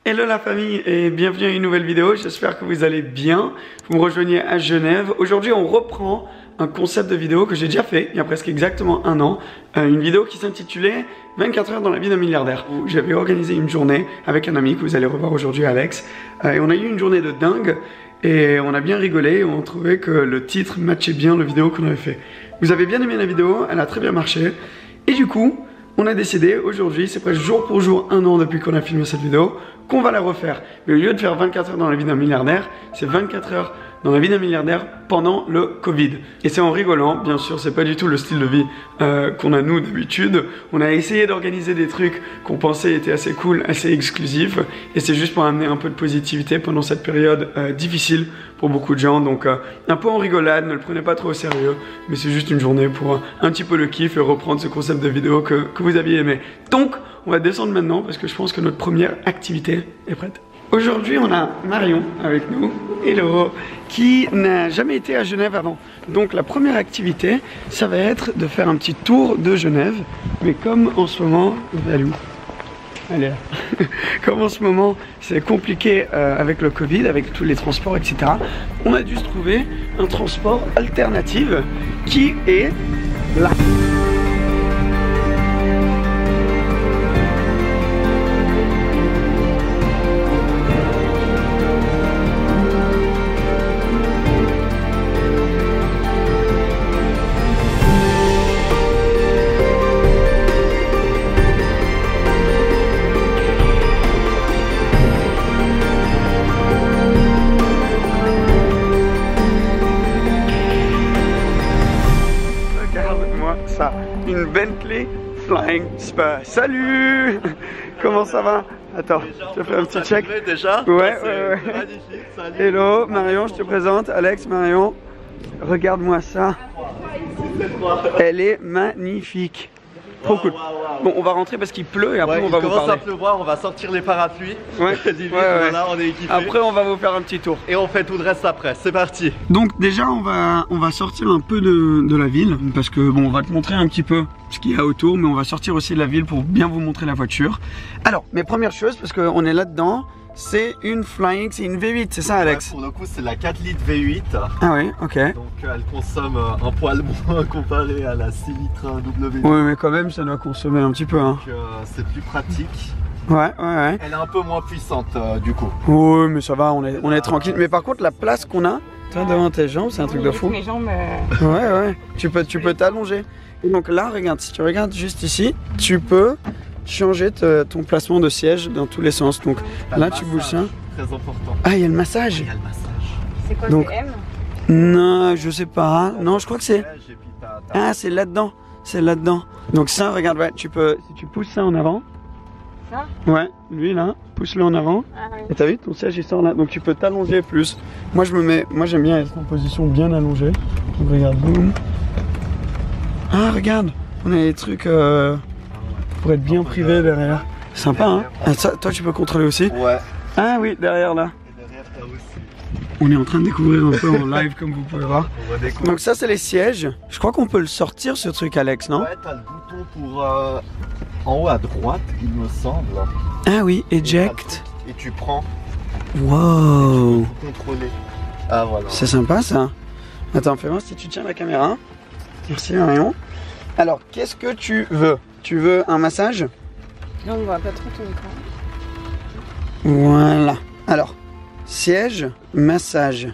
Hello la famille et bienvenue à une nouvelle vidéo, j'espère que vous allez bien. Vous me rejoignez à Genève. Aujourd'hui on reprend un concept de vidéo que j'ai déjà fait il y a presque exactement un an. Une vidéo qui s'intitulait 24 heures dans la vie d'un milliardaire. Où j'avais organisé une journée avec un ami que vous allez revoir aujourd'hui, Alex. Et on a eu une journée de dingue et on a bien rigolé et on trouvait que le titre matchait bien la vidéo qu'on avait fait. Vous avez bien aimé la vidéo, elle a très bien marché. Et du coup, on a décidé aujourd'hui, c'est presque jour pour jour un an depuis qu'on a filmé cette vidéo, qu'on va la refaire. Mais au lieu de faire 24 heures dans la vie d'un milliardaire, c'est 24 heures dans la vie d'un milliardaire pendant le Covid. Et c'est en rigolant, bien sûr, c'est pas du tout le style de vie qu'on a nous d'habitude. On a essayé d'organiser des trucs qu'on pensait étaient assez cool, assez exclusifs. Et c'est juste pour amener un peu de positivité pendant cette période difficile pour beaucoup de gens. Donc un peu en rigolade, ne le prenez pas trop au sérieux. Mais c'est juste une journée pour un petit peu le kiff et reprendre ce concept de vidéo que vous aviez aimé. Donc, on va descendre maintenant parce que je pense que notre première activité est prête. Aujourd'hui, on a Marion avec nous, hello, qui n'a jamais été à Genève avant. Donc la première activité, ça va être de faire un petit tour de Genève. Mais comme en ce moment, elle est où ? Elle est là. Comme en ce moment, c'est compliqué avec le Covid, avec tous les transports, etc. On a dû se trouver un transport alternatif qui est là. Ça, une Bentley Flying Spur. Salut. Comment ça va? Attends, je te fais un petit check. Déjà? Ouais. Magnifique, salut. Hello, Marion, je te présente. Alex, Marion. Regarde-moi ça. Elle est magnifique. Trop cool. Bon, on va rentrer parce qu'il pleut et après on va vous parler. Il commence à pleuvoir, on va sortir les parapluies. Ouais. Voilà, on est équipés. Après, on va vous faire un petit tour. Et on fait tout le reste après. C'est parti. Donc déjà, on va sortir un peu de la ville parce que bon, on va te montrer un petit peu ce qu'il y a autour, mais on va sortir aussi de la ville pour bien vous montrer la voiture. Alors, mes premières choses, parce qu'on est là-dedans. C'est une Flying, c'est une V8, c'est ça Alex? Ouais, pour le coup c'est la 4 litres V8. Ah oui, ok. Donc elle consomme un poil moins comparé à la 6 litres W. Oui mais quand même ça doit consommer un petit peu hein. Donc c'est plus pratique. Ouais. Elle est un peu moins puissante du coup. Oui mais ça va, on est tranquille. Mais par contre la place qu'on a, devant tes jambes, c'est un truc de fou. Mes jambes. Ouais. Tu peux t'allonger. Et donc là, regarde, si tu regardes juste ici, tu peux changer ton placement de siège dans tous les sens. Donc là tu bouges ça. Très important. Ah il y a le massage. Il y a le massage. C'est quoi, donc, c'est M? Non, je sais pas. Non, je crois que c'est. Ah, c'est là-dedans. C'est là-dedans. Donc ça, regarde, ouais, si tu pousses ça en avant. Ça? Ouais, lui là, pousse-le en avant. Ah, oui. Et t'as vu, ton siège il sort là. Donc tu peux t'allonger plus. Moi j'aime bien être en position bien allongée. Donc regarde, boum. Ah, regarde, on a des trucs pour être bien privé derrière. Sympa, hein? Ah, ça, toi tu peux contrôler aussi? Ouais. Ah oui, derrière là. Et derrière t'as aussi. On est en train de découvrir un peu en live comme vous pouvez voir. On va découvrir. Donc ça c'est les sièges. Je crois qu'on peut le sortir ce truc Alex, non? Ouais, t'as le bouton pour en haut à droite, il me semble. Ah oui, eject. Et tu prends. Wow. Pour contrôler. Ah voilà. C'est sympa ça. Attends, fais voir si tu tiens la caméra. Merci Marion. Alors, qu'est-ce que tu veux? Tu veux un massage? Non, on voit pas trop ton écran. Voilà. Alors, siège, massage.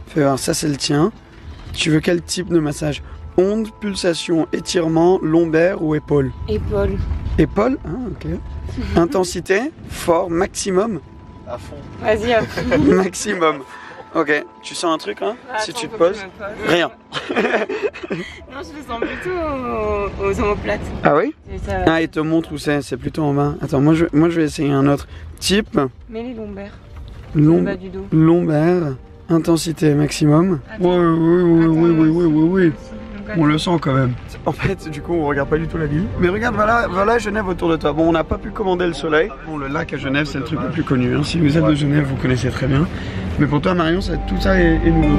Fais voir, ça c'est le tien. Tu veux quel type de massage? Onde, pulsation, étirement, lombaire ou épaule? Épaule. Épaule? Ah, ok. Intensité, fort, maximum? À fond. Vas-y, à fond. Maximum. Ok, tu sens un truc, hein? Ah, si attends, tu te faut que poses? je me pose. Rien. Non, je le sens plutôt aux omoplates. Ah oui? Et ça... Ah, il te montre où c'est plutôt en bas. Attends, moi je vais essayer un autre type. Mais les lombaires. Le bas du dos. Lombaire, intensité maximum. Attends. Oui. On le sent quand même. En fait, du coup, on regarde pas du tout la ville. Mais regarde, voilà Genève autour de toi. Bon, on n'a pas pu commander le soleil. Bon, le lac à Genève, c'est le truc le plus connu. Hein. Si vous êtes de Genève, vous connaissez très bien. Mais pour toi, Marion, tout ça est nouveau.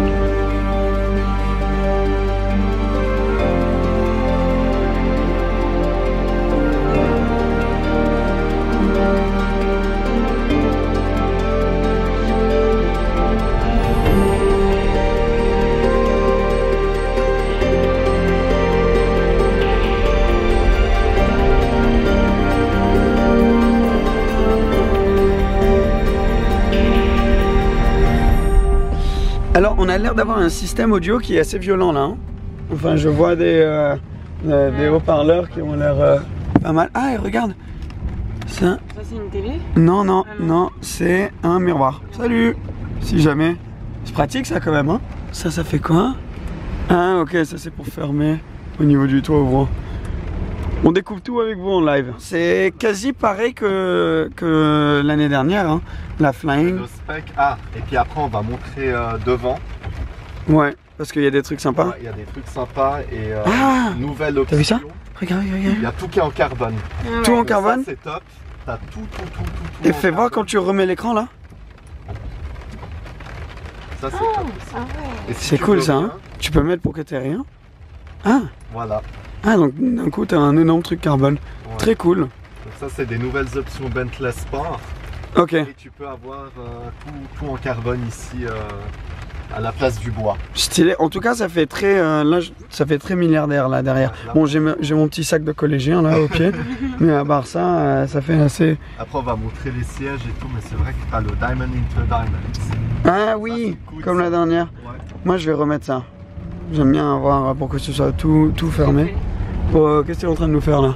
on a l'air d'avoir un système audio qui est assez violent là. Hein. Enfin, je vois des haut-parleurs qui ont l'air pas mal. Ah, et regarde. Ça, c'est une télé? Non, non, non, c'est un miroir. Salut. Si jamais. C'est pratique ça quand même. Hein. Ça fait quoi? Ah, ok, ça c'est pour fermer au niveau du toit ouvrant. On découvre tout avec vous en live. C'est quasi pareil que l'année dernière, hein. La Flying. Le spec. Ah, et puis après on va montrer devant. Ouais, parce qu'il y a des trucs sympas. Ouais, il y a des trucs sympas et nouvelle option. T'as vu ça? Regarde. Il y a tout qui est en carbone. Ah, Tout ouais. en carbone? Ça, c'est top. T'as tout. Et fais voir quand tu remets l'écran là. Ça c'est top. Ah ouais. Et si C'est tu cool veux ça, hein. rien, Tu peux mettre pour que t'aies rien. Ah, Voilà. donc d'un coup t'as un énorme truc carbone. Ouais. Très cool. Donc ça c'est des nouvelles options Bentley Sport. Ok. Et tu peux avoir tout en carbone ici à la place du bois. Stylé. En tout cas, ça fait très, ça fait très milliardaire là derrière. Ouais, là. Bon, j'ai mon petit sac de collégien là au pied, mais à part ça, ça fait assez. Après on va montrer les sièges et tout, mais c'est vrai que t'as le Diamond into Diamond. Ah oui, c'est cool, comme ça. la dernière. Ouais. Moi, je vais remettre ça. J'aime bien avoir pour que ce soit tout fermé. Oh, qu'est-ce que tu es en train de nous faire là?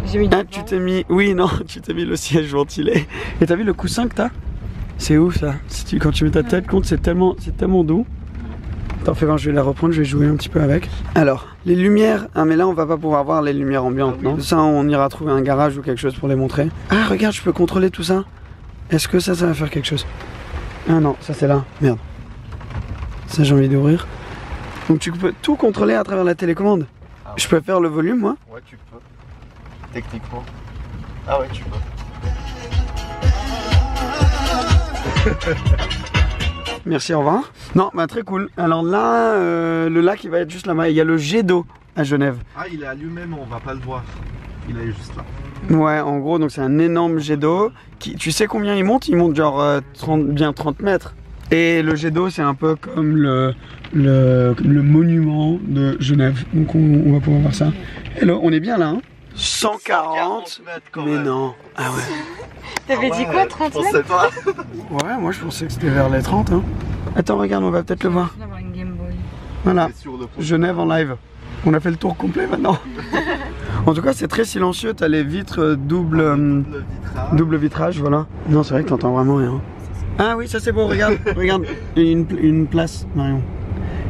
J'ai mis Ah, dedans. tu t'es mis. Oui, non, tu t'es mis le siège ventilé. Et t'as vu le coussin que t'as? C'est ouf ça. Si quand tu mets ta tête contre, c'est tellement doux. Attends, fais voir, je vais la reprendre, je vais jouer un petit peu avec. Alors, les lumières. Ah, mais là, on va pas pouvoir voir les lumières ambiantes, Ah oui. non? Ça, on ira trouver un garage ou quelque chose pour les montrer. Ah, regarde, je peux contrôler tout ça. Est-ce que ça va faire quelque chose? Ah non, ça c'est là. Merde. Ça, j'ai envie d'ouvrir. Donc, tu peux tout contrôler à travers la télécommande. Ah ouais. Je peux faire le volume, moi? Ouais, tu peux. Techniquement. Ah ouais, tu peux. Merci, au revoir. Non, bah très cool. Alors là, le lac, il va être juste là-bas. Il y a le jet d'eau à Genève. Ah, il est allumé, mais on va pas le voir. Il est juste là. Ouais, en gros, donc c'est un énorme jet d'eau. Tu sais combien il monte? Il monte genre bien 30 mètres. Et le jet d'eau, c'est un peu comme le monument de Genève. Donc on va pouvoir voir ça. Et là, on est bien là, hein? 140 mètres quand mais même. non. Ah ouais. T'avais dit quoi, 30 Je mètres? pensais pas. Ouais, moi je pensais que c'était vers les 30. Hein. Attends, regarde, on va peut-être le voir. Je vais avoir une Game Boy. Voilà. C'est sur le pont. Genève en live. On a fait le tour complet maintenant. En tout cas, c'est très silencieux. T'as les vitres double vitrage, voilà. Non, c'est vrai que t'entends vraiment rien. Ah oui, ça c'est beau. Regarde, regarde. Il y a une place, Marion.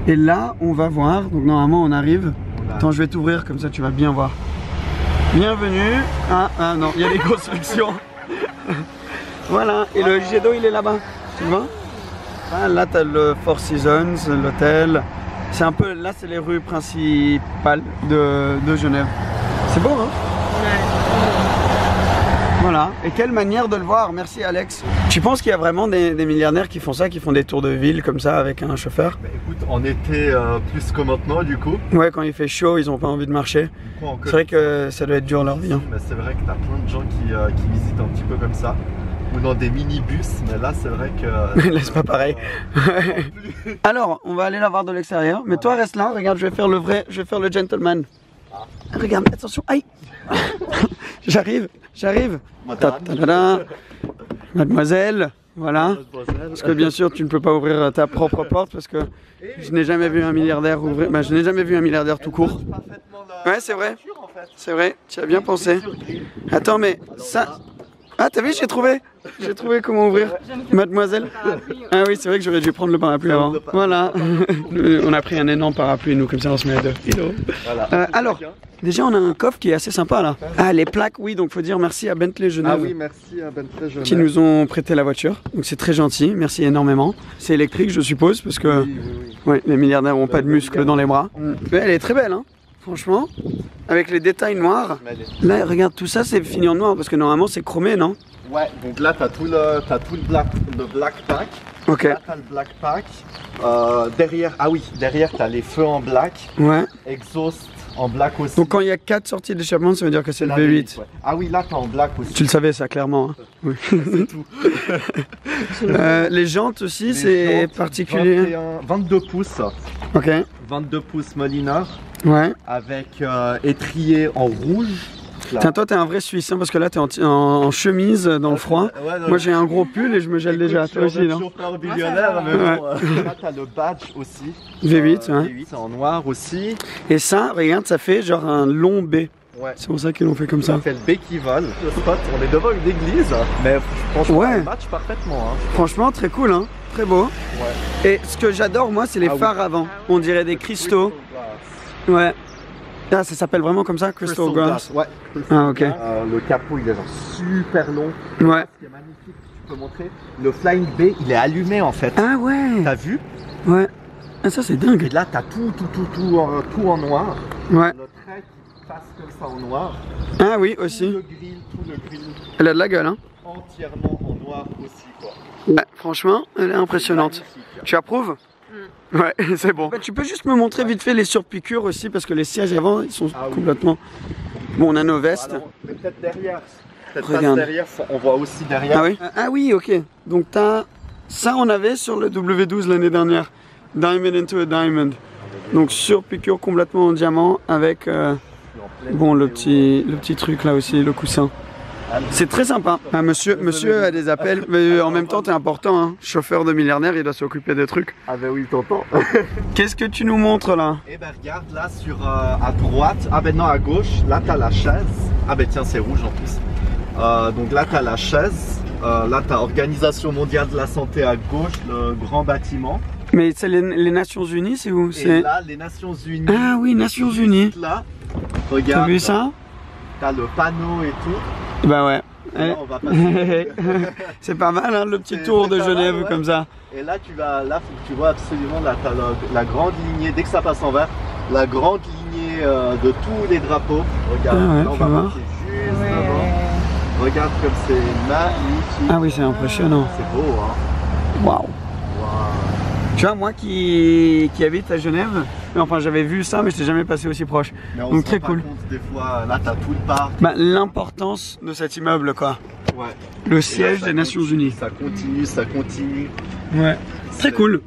Et là, on va voir. Donc normalement, on arrive. Attends, je vais t'ouvrir comme ça, tu vas bien voir. Bienvenue. Ah non, il y a des constructions. Voilà. Et le jet d'eau, il est là-bas. Tu vois? Ah, là, t'as le Four Seasons, l'hôtel. C'est un peu, là c'est les rues principales de Genève. C'est beau, hein? Voilà. Et quelle manière de le voir, merci Alex. Tu penses qu'il y a vraiment des milliardaires qui font ça, qui font des tours de ville comme ça avec un chauffeur? Bah, écoute, en été plus que maintenant du coup. Ouais, quand il fait chaud, ils ont pas envie de marcher. C'est vrai que ça doit être dur leur vie. Hein. Mais c'est vrai que t'as plein de gens qui visitent un petit peu comme ça. Ou dans des minibus, mais là c'est vrai que... Là c'est pas pareil. Alors, on va aller la voir de l'extérieur. Mais toi reste là, regarde, je vais faire le gentleman. Regarde, attention, aïe. J'arrive. Ta-ta-da-da. Mademoiselle, voilà. Parce que bien sûr, tu ne peux pas ouvrir ta propre porte parce que je n'ai jamais vu un milliardaire ouvrir. Bah, je n'ai jamais vu un milliardaire tout court. Ouais, c'est vrai. C'est vrai, tu as bien pensé. Attends, mais ça... Ah, t'as vu, j'ai trouvé comment ouvrir. Mademoiselle. Ah oui, c'est vrai que j'aurais dû prendre le parapluie avant. Voilà. On a pris un énorme parapluie, nous, comme ça on se met à deux. Voilà. Alors, déjà on a un coffre qui est assez sympa là. Ah, les plaques, oui, donc faut dire merci à Bentley Genève. Ah oui, merci à Bentley Genève. Qui nous ont prêté la voiture. Donc c'est très gentil, merci énormément. C'est électrique, je suppose, parce que Oui. ouais, les milliardaires n'ont pas de muscles dans les bras. Mais elle est très belle, hein. Franchement, avec les détails noirs. Là, regarde, tout ça c'est fini en noir parce que normalement c'est chromé, non? Ouais, donc là t'as tout le black pack. Ok. Là t'as le black pack. Derrière t'as les feux en black. Ouais. Exhaust en black aussi. Donc quand il y a 4 sorties d'échappement, ça veut dire que c'est le La V8. ouais. Ah oui, là t'es en black aussi. Tu le savais ça clairement. Hein. Oui. C'est tout. Les jantes aussi, Les c'est jantes, particulier. 22 pouces. Ok. 22 pouces Molineur Ouais. avec étrier en rouge. là. Tiens, toi t'es un vrai Suisse hein, parce que là t'es en chemise dans le froid. Ouais, non, Moi j'ai un gros pull et je me gèle déjà. Toi aussi, non? Chauffeur millionnaire, mais bon, là t'as le badge aussi. V8, ouais. V8, c'est en noir aussi. Et ça, regarde, ça fait genre un long B. Ouais. C'est pour ça qu'ils l'ont fait comme ça. Ça fait le B qui vole. Le spot, on est devant une église, mais franchement, Ouais. ça match parfaitement. Hein. Franchement, très cool, hein. Très beau. Ouais. Et ce que j'adore, moi, c'est les Ah oui. phares avant. On dirait des cristaux. Ouais. Ah, ça s'appelle vraiment comme ça, Crystal Glass. Ouais. Ah, ok. Le capot, il est genre super long. Ouais. Ce qui est magnifique, tu peux montrer. Le Flying B, il est allumé en fait. Ah ouais. T'as vu? Ouais. Ah, ça c'est dingue. Et là, t'as tout en noir. Ouais. Le trait qui passe comme ça en noir. Ah oui, Tout aussi. le grill Elle a de la gueule, hein. entièrement en noir aussi, quoi. Ouais, franchement, elle est impressionnante. Magnifique. Tu approuves? Ouais, c'est bon. Tu peux juste me montrer vite fait les surpiqûres aussi parce que les sièges avant, ils sont Ah oui. complètement... Bon, on a nos vestes. Alors, mais peut-être derrière. Peut-être Regarde. pas derrière, on voit aussi derrière. Ah oui? Ah oui, ok. Donc t'as... Ça, on avait sur le W12 l'année dernière. Diamond into a Diamond. Donc surpiqûre complètement en diamant avec... Bon, le petit truc là aussi, le coussin. C'est très sympa. Ah, monsieur a des appels, mais en même temps, t'es important. Hein. Chauffeur de milliardaire, il doit s'occuper des trucs. Ah ben oui, t'entends. Qu'est-ce que tu nous montres là? Eh ben regarde là sur à droite, ah ben non à gauche, là t'as la chaise. Ah ben tiens c'est rouge en plus. Donc là t'as la chaise, là t'as Organisation mondiale de la santé à gauche, le grand bâtiment. Mais c'est les Nations Unies, c'est où? Et là les Nations Unies. Ah oui, Nations Unies. Là, T'as regarde. vu ça? T'as le panneau et tout. Bah ouais. Et là, on va passer. C'est pas mal hein, le petit C'est tour de pas mal, Genève ouais. comme ça. Et là tu vas, là faut que tu vois absolument là t'as la grande lignée, dès que ça passe en vert, la grande lignée de tous les drapeaux. Regarde, Ah ouais, là on fais va voir. passer juste devant. Regarde comme c'est magnifique. Ah oui, c'est impressionnant. C'est beau hein. Waouh. Waouh. Tu vois, moi qui habite à Genève, mais enfin j'avais vu ça, mais je n'étais jamais passé aussi proche. Mais on Donc se très rend pas cool. compte, des fois, là t'as tout le parc. Bah, l'importance de cet immeuble, quoi. Ouais. Le Et siège là, ça des Nations continue, Unies. Ça continue, ça continue. Ouais. Très C'est- cool.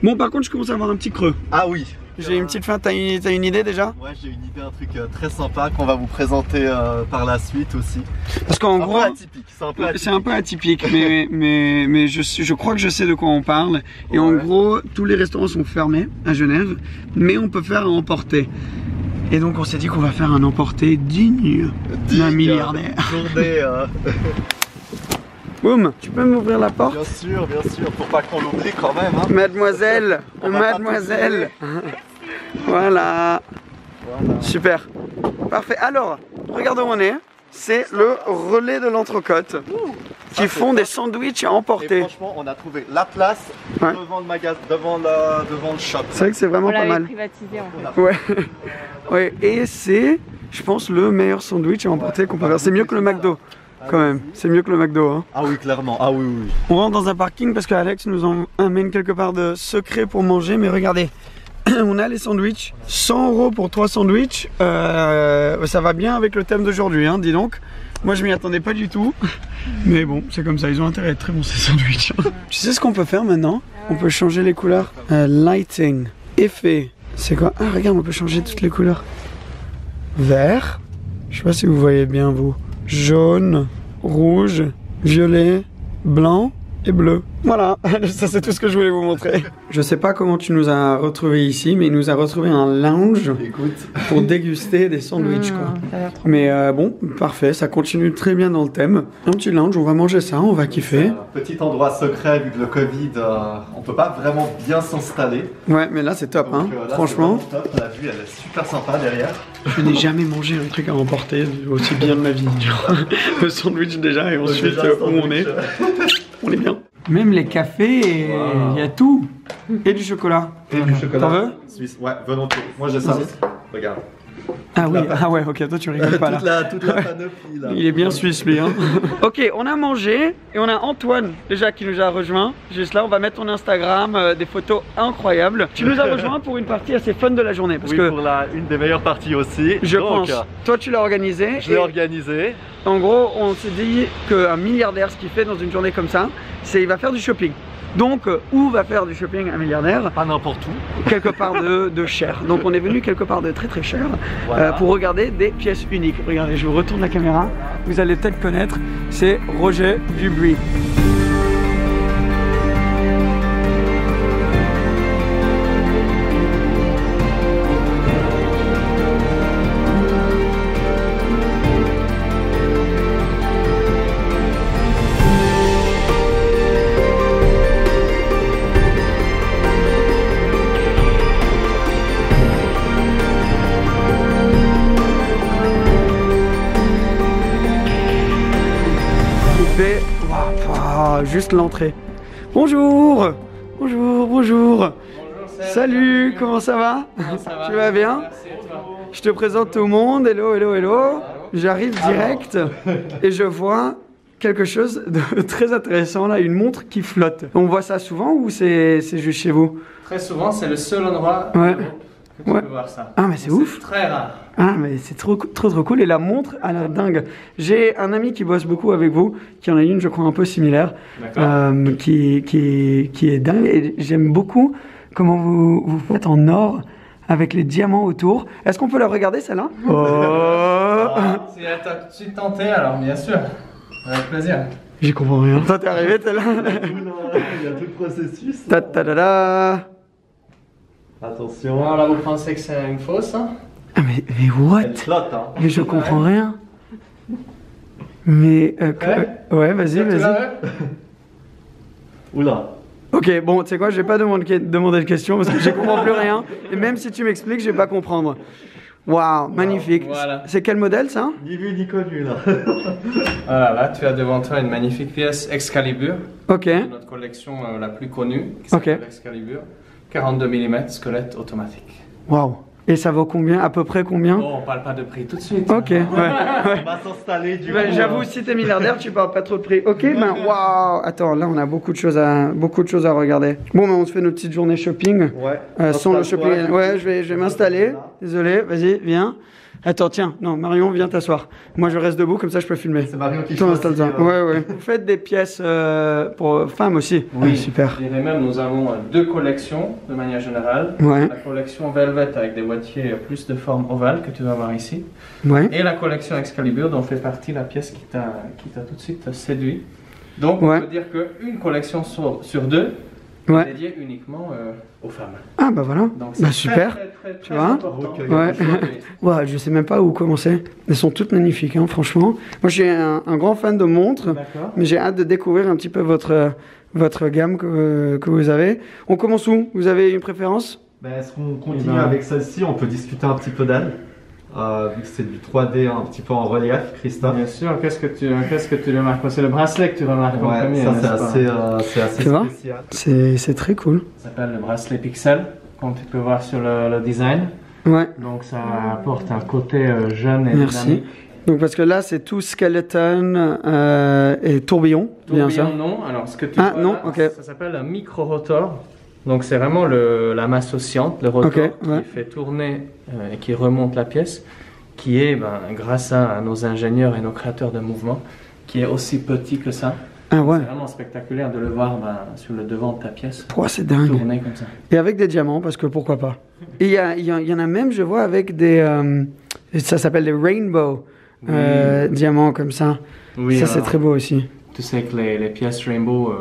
Bon, par contre, je commence à avoir un petit creux. Ah oui. J'ai une petite fin. T'as une idée déjà? Ouais, j'ai une idée, un truc très sympa qu'on va vous présenter par la suite aussi. Parce qu'en Un gros, peu atypique. C'est un peu atypique. c'est un peu atypique, mais je crois que je sais de quoi on parle. Et en Ouais. gros, tous les restaurants sont fermés à Genève, mais on peut faire un emporter. Et donc on s'est dit qu'on va faire un emporter digne d'un milliardaire. Journée. Boum, tu peux m'ouvrir la porte? Bien sûr, pour pas qu'on l'oublie quand même. Hein. Mademoiselle, On va pas mademoiselle. Voilà, Voilà. super. Parfait. Alors, regarde où on est. C'est le relais de l'entrecôte qui c'est font top. des sandwichs à Et emporter. franchement, on a trouvé la place Ouais. devant le magasin, devant le shop. C'est vrai que c'est On vraiment pas l'avait mal. privatisé en fait. Ouais. Ouais. Et c'est, je pense, le meilleur sandwich à emporter qu'on peut faire. C'est mieux que le McDo, quand même. C'est mieux que le McDo. Hein. Ah oui, clairement. Ah oui, oui. On rentre dans un parking parce qu'Alex nous emmène quelque part de secret pour manger. Mais regardez, on a les sandwichs. 100 € pour 3 sandwichs. Ça va bien avec le thème d'aujourd'hui, hein, dis donc. Moi, je m'y attendais pas du tout. Mais bon, c'est comme ça. Ils ont intérêt à être très bons, ces sandwichs. Tu sais ce qu'on peut faire maintenant? On peut changer les couleurs. Lighting. Effet. C'est quoi? Ah, regarde, on peut changer toutes les couleurs. Vert. Je sais pas si vous voyez bien, vous. Jaune, rouge, violet, blanc et bleu. Voilà, ça c'est tout ce que je voulais vous montrer. Je sais pas comment tu nous as retrouvés ici, mais il nous a retrouvé un lounge Écoute. pour déguster des sandwichs, quoi. Ça a l'air trop Mais bon, parfait, ça continue très bien dans le thème. Un petit lounge, on va manger ça, on va kiffer. Petit endroit secret, vu que le Covid, on peut pas vraiment bien s'installer. Ouais, mais là c'est top, hein. Donc, là, Franchement, c'est vraiment top. La vue, elle est super sympa derrière. je n'ai jamais mangé un truc à emporter aussi bien de ma vie. Genre. Le sandwich déjà, et ensuite Déjà, où on est. sandwich. On est bien. Même les cafés, il y a tout. Et du chocolat. Et du chocolat. T'en veux? Suisse, ouais, volontiers. Moi j'ai ça. Regarde. Ah oui, ah ouais, ok, toi tu rigoles pas là. toute la panoplie là. Il est bien suisse lui, hein. Ok, on a mangé et on a Antoine déjà qui nous a rejoint. Juste là, on va mettre ton Instagram, des photos incroyables. Tu nous as rejoint pour une partie assez fun de la journée parce Oui, que pour une des meilleures parties aussi. je Donc, pense, toi tu l'as organisé. je l'ai et organisé. En gros, on s'est dit qu'un milliardaire, ce qu'il fait dans une journée comme ça, c'est il va faire du shopping. Donc, où va faire du shopping un milliardaire? Pas n'importe où. Quelque part de cher. Donc on est venu quelque part de très très cher Voilà. pour regarder des pièces uniques. Regardez, je vous retourne la caméra. Vous allez peut-être connaître, c'est Roger Dubuis. Wow, juste l'entrée. Bonjour. Bonjour, bonjour. Bonjour, Salut, comment ça va? Tu vas bien? Merci, et toi? Je te présente tout le monde. Hello, hello, hello. J'arrive direct et je vois quelque chose de très intéressant là, une montre qui flotte. On voit ça souvent ou c'est juste chez vous? Très souvent, c'est le seul endroit Ouais. en Europe que tu Ouais. peux voir ça. Ah mais c'est ouf. Très rare. Ah mais c'est trop cool et la montre a l'air dingue. J'ai un ami qui bosse beaucoup avec vous, qui en a une je crois un peu similaire, D'accord. qui est dingue et j'aime beaucoup comment vous faites en or avec les diamants autour. Est-ce qu'on peut la regarder celle-là? Oh Si elle t'a tout de suite tenté, alors bien sûr. Avec plaisir. J'y comprends rien. Toi t'es arrivé celle-là? Il y a tout le processus. Ta ta da da. Attention. Alors là, vous pensez que c'est une fausse, hein? Ah mais what? Elle flotte, hein. Mais je comprends rien. Mais ouais, vas-y, Tu vas-y. l'as vu? Oula. Ok, bon, tu sais quoi, je vais pas demander de questions parce que je comprends plus rien. Et même si tu m'expliques, je vais pas comprendre. Waouh, magnifique. Voilà. C'est quel modèle ça? Ni vu ni connu là. Voilà, là, tu as devant toi une magnifique pièce Excalibur, Ok, notre collection la plus connue, qui s'appelle Excalibur. 42 mm, squelette automatique. waouh. Et ça vaut combien? À peu près combien? Bon, on parle pas de prix tout de suite. Ok, ouais. On va s'installer du coup. J'avoue, si t'es milliardaire, tu parles pas trop de prix. Ok, ben waouh. Attends, là on a beaucoup de choses à regarder. Bon, ben on se fait notre petite journée shopping. Ouais. Sans le shopping. Ouais, je vais m'installer. Désolé, vas-y, viens. Attends, tiens, non, Marion, viens t'asseoir. Moi, je reste debout, comme ça, je peux filmer. C'est Marion qui Toi, choisit. installe-toi. Ouais. Vous faites des pièces pour femmes aussi? Oui, Ah, super. Je dirais même, nous avons deux collections de manière générale. Ouais, La collection Velvet avec des boîtiers plus de forme ovale que tu vas voir ici. ouais. Et la collection Excalibur dont fait partie la pièce qui t'a tout de suite séduit. Donc Ouais. on peut dire qu'une collection sur deux Ouais. est dédiée uniquement aux femmes. Ah, bah voilà. Donc Bah, c'est super. très, Tu vois important. Ouais. Ouais, je sais même pas où commencer. Elles sont toutes magnifiques, hein, franchement. Moi, je suis un grand fan de montres, D'accord. mais j'ai hâte de découvrir un petit peu votre gamme que vous avez. On commence où? Vous avez une préférence? Ben, est-ce qu'on continue Eh ben. avec celle-ci? On peut discuter un petit peu d'elle. Vu que c'est du 3D un petit peu en relief, Christophe. Bien sûr, qu'est-ce que tu remarques? C'est le bracelet que tu remarques en Ouais, premier. ça n'est-ce pas? c'est assez Tu vois spécial. C'est très cool. Ça s'appelle le bracelet Pixel, comme tu peux voir sur le design. Ouais. Donc ça apporte un côté jeune et Merci. dynamique. Donc parce que là c'est tout skeleton et tourbillon, bien ça. Tourbillon, non. Alors ce que tu Ah, vois non, là, ok. ça s'appelle un micro-rotor. Donc c'est vraiment la masse oscillante, le rotor Ok, ouais. qui fait tourner et qui remonte la pièce, qui est, grâce à nos ingénieurs et nos créateurs de mouvement, qui est aussi petit que ça. Ah ouais. C'est vraiment spectaculaire de le voir sur le devant de ta pièce, Pouah, c'est dingue. tourner comme ça. Et avec des diamants parce que pourquoi pas. Et il y en a même, je vois, avec des ça s'appelle des rainbow diamants comme ça. Oui, Ça c'est alors, très beau aussi. Tu sais que les pièces Rainbow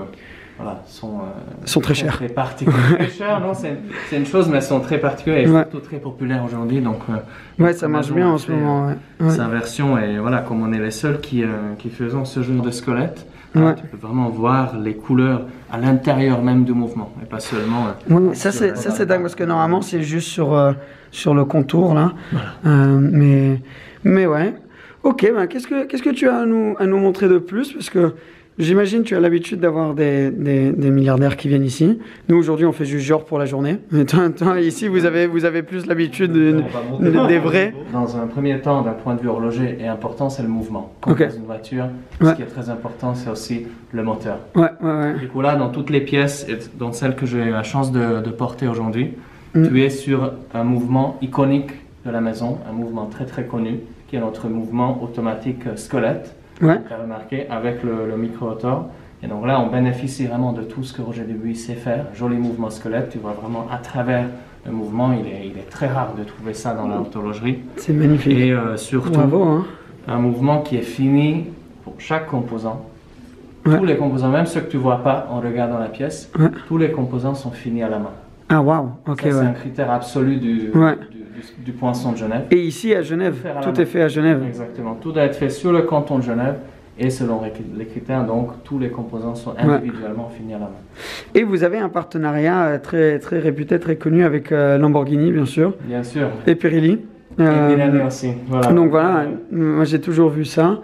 Sont très chères. Très particulières. Très chères, non, c'est une chose, mais elles sont très particulières et Ouais. surtout très populaires aujourd'hui. Donc, Ouais, ça marche bien en ce moment. Ouais. Ouais. Sa version, et voilà, comme on est les seuls qui faisons ce genre de squelette, Ouais. tu peux vraiment voir les couleurs à l'intérieur même du mouvement et pas seulement. Ouais, ça c'est dingue parce que normalement c'est juste sur le contour là. Mais ouais. Ok, ben qu'est-ce que tu as à nous montrer de plus parce que j'imagine tu as l'habitude d'avoir des milliardaires qui viennent ici. Nous aujourd'hui on fait juste genre pour la journée. Mais toi, ici vous avez plus l'habitude des vrais. Dans un premier temps, d'un point de vue horloger, et important, c'est le mouvement. Comme Ok. dans une voiture, Ouais. ce qui est très important, c'est aussi le moteur. Ouais. Du coup là, dans toutes les pièces, et dans celles que j'ai la chance de porter aujourd'hui, tu es sur un mouvement iconique de la maison, un mouvement très très connu, qui est notre mouvement automatique squelette. Ouais. Tu as remarqué, avec le micro-rotor, Et donc là, on bénéficie vraiment de tout ce que Roger Dubuis sait faire. Joli mouvement squelette, tu vois vraiment à travers le mouvement. Il est très rare de trouver ça dans l'orthologerie. C'est magnifique. Et surtout, bravo, hein. Un mouvement qui est fini pour chaque composant. Ouais. Tous les composants, même ceux que tu ne vois pas en regardant la pièce, Ouais. tous les composants sont finis à la main. Ah waouh, ok, Ça, c'est ouais. un critère absolu Ouais. du poinçon de Genève. Et ici à Genève, Faire à la tout main. est fait à Genève. Exactement. Tout doit être fait sur le canton de Genève et selon les critères, donc tous les composants sont individuellement finis à la main. Et vous avez un partenariat très, très réputé, très connu avec Lamborghini, bien sûr, Bien sûr. et Pirelli. Et Pirelli aussi. Voilà. Donc voilà, moi j'ai toujours vu ça.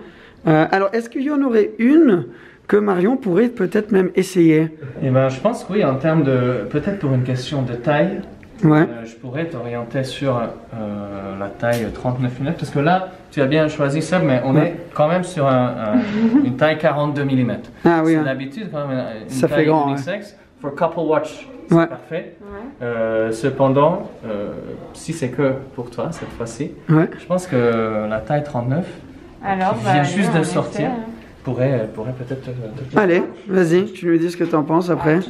Alors, est-ce qu'il y en aurait une que Marion pourrait peut-être même essayer? Eh ben, je pense que oui, en termes de, peut-être pour une question de taille, Ouais. je pourrais t'orienter sur la taille 39 mm, parce que là, tu as bien choisi ça, mais on est quand même sur une taille 42 mm. Ah oui, C'est hein. d'habitude quand même une Ça fait taille grand, unisexe. For couple watch, c'est Ouais. parfait. Ouais. Cependant, si c'est que pour toi cette fois-ci, Ouais. je pense que la taille 39 Alors, qui vient juste de on sortir essaie, hein. pourrait peut-être te Allez, vas-y, tu nous dis ce que tu en penses après.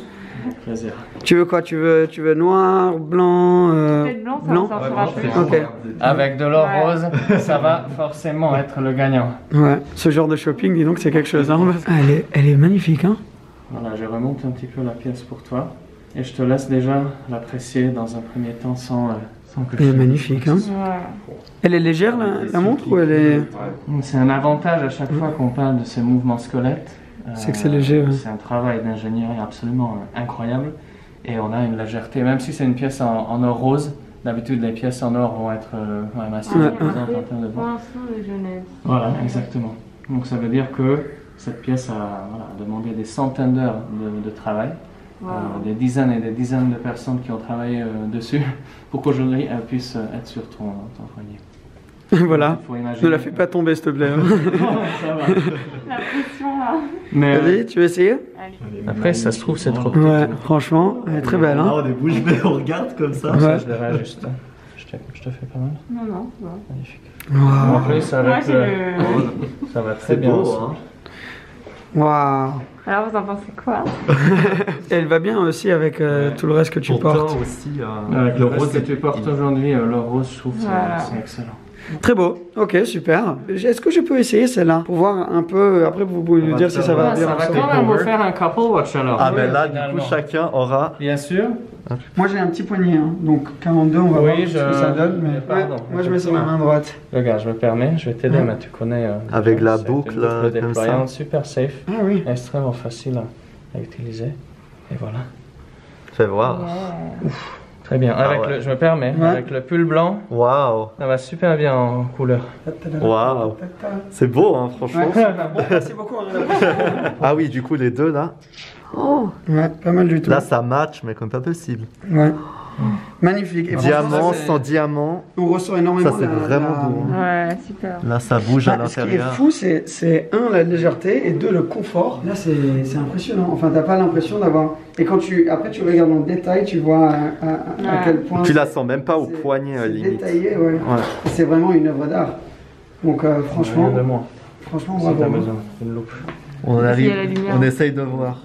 plaisir. Tu veux quoi? Tu veux noir, blanc, Peut-être blanc, ça en sortira plus. Ok. Avec de l'or Ouais. rose, ça va forcément être le gagnant. Ouais, ce genre de shopping, dis donc, c'est quelque chose. Hein. Elle est magnifique, hein. Voilà, je remonte un petit peu la pièce pour toi et je te laisse déjà l'apprécier dans un premier temps sans que Elle est je... magnifique, hein. Ouais. Elle est légère, la montre, ou elle est... C'est un avantage à chaque fois qu'on parle de ces mouvements squelettes. C'est que c'est léger, ouais. C'est un travail d'ingénierie absolument incroyable et on a une légèreté, même si c'est une pièce en or rose. D'habitude, les pièces en or vont être quand même assez Ouais. imposantes en termes de poids. Poinçon de Genève. Voilà, exactement. Donc ça veut dire que cette pièce a demandé des centaines d'heures de travail, Wow. des dizaines et des dizaines de personnes qui ont travaillé dessus pour qu'aujourd'hui elle puisse être sur ton poignet. Voilà. Il faut imaginer- Ne la fais pas tomber, s'il te plaît. Ça va. La pression là. Mais Vas-y, tu veux essayer? Allez. après, ça se trouve, c'est trop petit. Ouais, franchement, elle est très belle, Là, hein. on est bouche bée, on regarde comme ça. Ouais. Ça, je le réajuste. Je te fais pas mal. Non, non, c'est bon. Magnifique. Waouh. En plus, Moi, avec j'ai le... ça va très C'est bien. beau, ensemble. hein. Waouh. Alors, vous en pensez quoi? Elle va bien aussi avec tout le reste que tu Pourtant portes. aussi, Avec le rose que est- tu portes aujourd'hui, le rose, je trouve que Voilà. c'est excellent. Très beau. Ok, super. Est-ce que je peux essayer celle-là pour voir un peu? Après, vous pouvez nous dire si ça va Ouais, bien. ça va ensemble. quand même vous faire un couple watch alors. Ah Oui, ben là, du finalement. coup, chacun aura... Bien sûr. Moi, j'ai un petit poignet, hein. Donc 42, on va Oui, voir ce que ça donne. Mais pardon. ouais, moi, je mets sur ma main droite. Regarde, je me permets, je vais t'aider, Ouais. mais tu connais. Avec la c'est boucle, une boucle comme ça. déployante, super safe, Ah oui. extrêmement facile à utiliser. Et voilà. Fais voir. Très bien. Avec ouais. je me permets, Ouais. avec le pull blanc, Waouh. ça va super bien en couleur. Waouh. C'est beau, hein, franchement. Ouais. Bon, merci beaucoup. Hein, Ah oui, du coup, les deux, là. ouais, pas mal du tout. Là, ça match, mais comme pas possible. Ouais. Magnifique. Et franchement, Diamant, ça, c'est- sans diamant. on ressent énormément Ça, c'est vraiment beau, hein. Ouais, super. Là, ça bouge à Bah, ce qui est l'intérieur. fou, c'est un, la légèreté, et deux, le confort. Là, c'est impressionnant. Enfin, t'as pas l'impression d'avoir... Et quand après, tu regardes dans le détail, tu vois à quel point... Tu la sens même pas au c'est- poignet, c'est limite. détaillé, ouais. Ouais. C'est vraiment une œuvre d'art. Donc, franchement, Rien de moins. franchement, Si t'as bravo. besoin d'une loupe. On Il y a arrive, la lumière. on essaye de voir.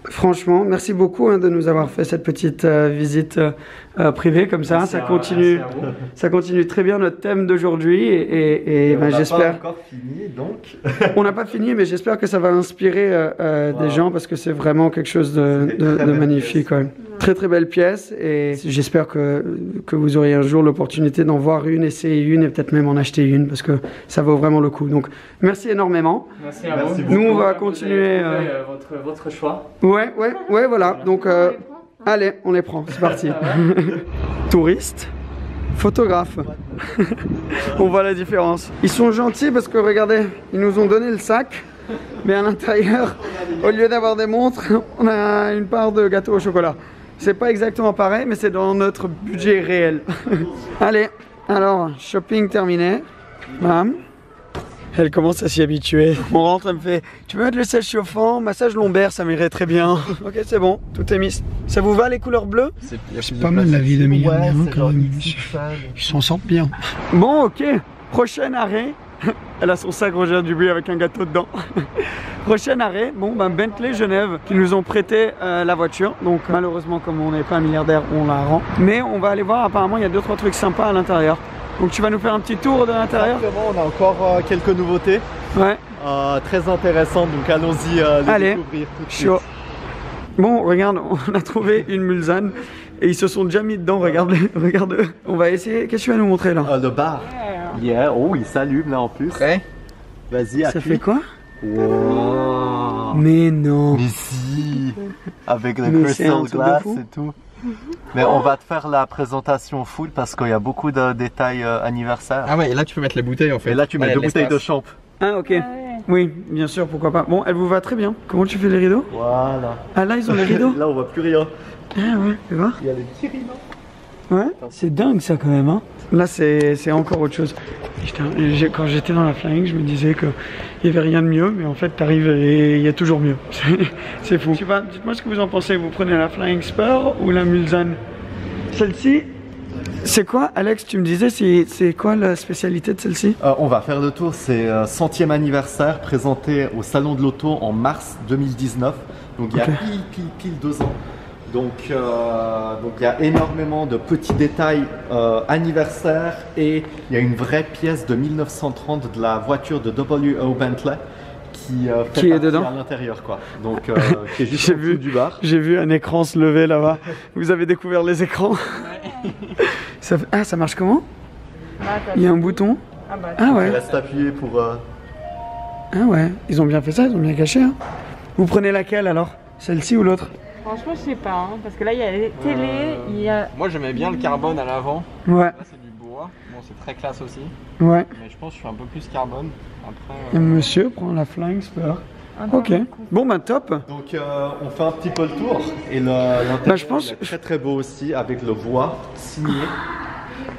Franchement, merci beaucoup hein, de nous avoir fait cette petite visite privée comme ça. Merci Ça à- continue, merci à vous. ça continue très bien notre thème d'aujourd'hui et ben, j'espère. encore fini, donc. On n'a pas fini, mais j'espère que ça va inspirer des gens parce que c'est vraiment quelque chose de, C'est une très belle magnifique. pièce. Ouais. Très très belle pièce et j'espère que vous aurez un jour l'opportunité d'en voir une, essayer une et peut-être même en acheter une parce que ça vaut vraiment le coup. Donc merci énormément. Merci à Merci vous. beaucoup. Nous, on va Vous avez continuer, trouvé, votre choix. Ouais, voilà. Donc allez, on les prend, c'est parti. Touriste, photographe. On voit la différence. Ils sont gentils parce que regardez, ils nous ont donné le sac, mais à l'intérieur, au lieu d'avoir des montres, on a une part de gâteau au chocolat. C'est pas exactement pareil, mais c'est dans notre budget réel. Allez, alors, shopping terminé. Bam. Elle commence à s'y habituer. On rentre, elle me fait « Tu peux mettre le sèche chauffant, massage lombaire, ça m'irait très bien. » Ok, c'est bon, tout est mis. Ça vous va les couleurs bleues? C'est pas mal la vie de millionnaire, hein, quand même. Ils s'en sortent bien. Bon, ok. Prochain arrêt, Elle a son sac Roger Dubuis avec un gâteau dedans. Prochain arrêt, bon ben Bentley Genève qui nous ont prêté la voiture. Donc malheureusement comme on n'est pas un milliardaire, on la rend. Mais on va aller voir, apparemment il y a 2-3 trucs sympas à l'intérieur. Donc tu vas nous faire un petit tour de l'intérieur. Exactement, on a encore quelques nouveautés. Ouais. Très intéressantes, donc allons-y les découvrir tout de suite. Chaud. Bon, regarde, on a trouvé une Mulsanne et ils se sont déjà mis dedans, regarde, regarde. On va essayer, qu'est-ce que tu vas nous montrer là? Le bar. Yeah, oh il s'allume là en plus. Prêt? Vas-y, Ça fait quoi? Wow. Mais non. Mais si. Avec le Mais c'est un crystal truc de glass fou. et tout. Mais on va te faire la présentation full parce qu'il y a beaucoup de détails anniversaires. Ah ouais, et là tu peux mettre la bouteille en fait. Et là tu mets Ouais, 2 bouteilles de l'espace. champ. Ah ok. Ouais. Oui, bien sûr, pourquoi pas. Bon, elle vous va très bien. Comment tu fais les rideaux? Voilà. Ah là, ils ont les rideaux? Là on voit plus rien. Ah ouais, tu vois? Il y a les petits rideaux. Ouais, c'est dingue ça quand même. Hein. Là, c'est encore autre chose. Putain, quand j'étais dans la Flying, je me disais qu'il n'y avait rien de mieux, mais en fait, t'arrives et il y a toujours mieux. C'est fou. Je sais pas, dites-moi ce que vous en pensez. Vous prenez la Flying Spur ou la Mulsanne? Celle-ci, c'est quoi, Alex? Tu me disais, c'est quoi la spécialité de celle-ci? On va faire le tour, c'est 100e anniversaire présenté au Salon de l'Auto en mars 2019. Donc il y a pile 2 ans. Donc il y a énormément de petits détails anniversaires et il y a une vraie pièce de 1930 de la voiture de W.O. Bentley qui fait est partie dedans à l'intérieur quoi. Donc qui est juste J'ai en vu dessous du bar. J'ai vu un écran se lever là-bas. Vous avez découvert les écrans? Ah, ça marche comment? Il y a un bouton? Ah bah, Ah ouais. Reste appuyé pour. Ah ouais. Ils ont bien fait ça, ils ont bien caché. Hein. Vous prenez laquelle alors? Celle-ci ou l'autre? franchement, je sais pas, hein, parce que là, il y a les télés, il y a... Moi j'aimais bien le carbone à l'avant. Ouais, Là c'est du bois. Bon, c'est très classe aussi. ouais. Mais je pense que je suis un peu plus carbone. Après. Et monsieur prend la Flying Spur. Ok. Bon bah top. Donc on fait un petit peu le tour et l'intérieur je pense- est très beau aussi avec le bois signé.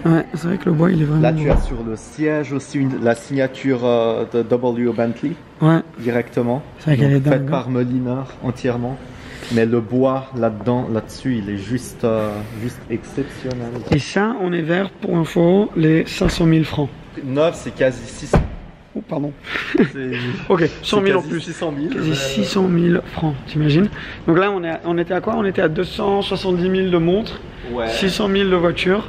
Ouais, c'est vrai que le bois il est vraiment Là tu beau. as sur le siège aussi la signature de W.O. Bentley Ouais, directement. c'est vrai qu'elle est Donc, faite dingue. par Molinard entièrement. Mais le bois là-dessus, il est juste exceptionnel. Et ça, on est vers, pour info, les 500 000 francs. Neuf, c'est quasi 600. Oh, pardon. C'est Ok, 100 000 en quasi plus. 600 000. Quasi 600 000 francs, t'imagines? Donc là, on était à quoi? On était à 270 000 de montres, Ouais. 600 000 de voitures.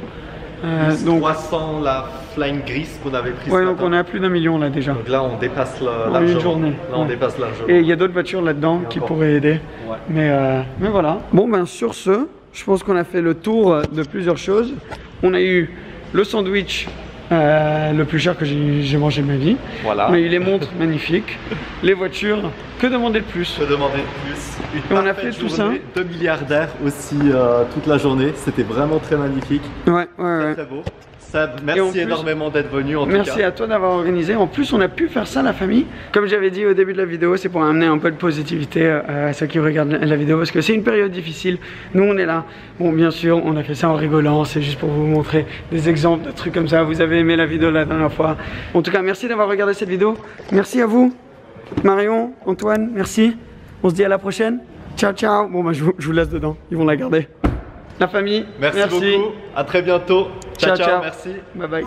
Plus Donc, 300 la Flying Grise qu'on avait prise. ouais, ce donc matin. on est à plus d'1 million là déjà. Donc là, on dépasse En largement. une journée. Là, on Ouais. dépasse largement. Et il y a d'autres voitures là-dedans qui encore. pourraient aider. Ouais. Mais voilà. Bon ben sur ce, je pense qu'on a fait le tour de plusieurs choses. On a eu le sandwich le plus cher que j'ai mangé de ma vie. Voilà. On a eu les montres magnifiques, les voitures. Que demander de plus? Je demandais de plus. Une Et on a parfaite fait tout journée, 2 milliardaires aussi toute la journée. C'était vraiment très magnifique. Ouais, ouais. Très beau. Seb, Et en merci plus- énormément d'être venu en tout Merci cas. à toi d'avoir organisé. En plus, on a pu faire ça, la famille. Comme j'avais dit au début de la vidéo, c'est pour amener un peu de positivité à ceux qui regardent la vidéo parce que c'est une période difficile. Nous, on est là. Bon, bien sûr, on a fait ça en rigolant. C'est juste pour vous montrer des exemples de trucs comme ça. Vous avez aimé la vidéo la dernière fois. En tout cas, merci d'avoir regardé cette vidéo. Merci à vous. Marion, Antoine, merci. On se dit à la prochaine. Ciao, ciao. Bon, bah, je vous laisse dedans. Ils vont la garder. La famille, Merci beaucoup. À très bientôt. Ciao, Ciao, ciao. merci. Bye bye.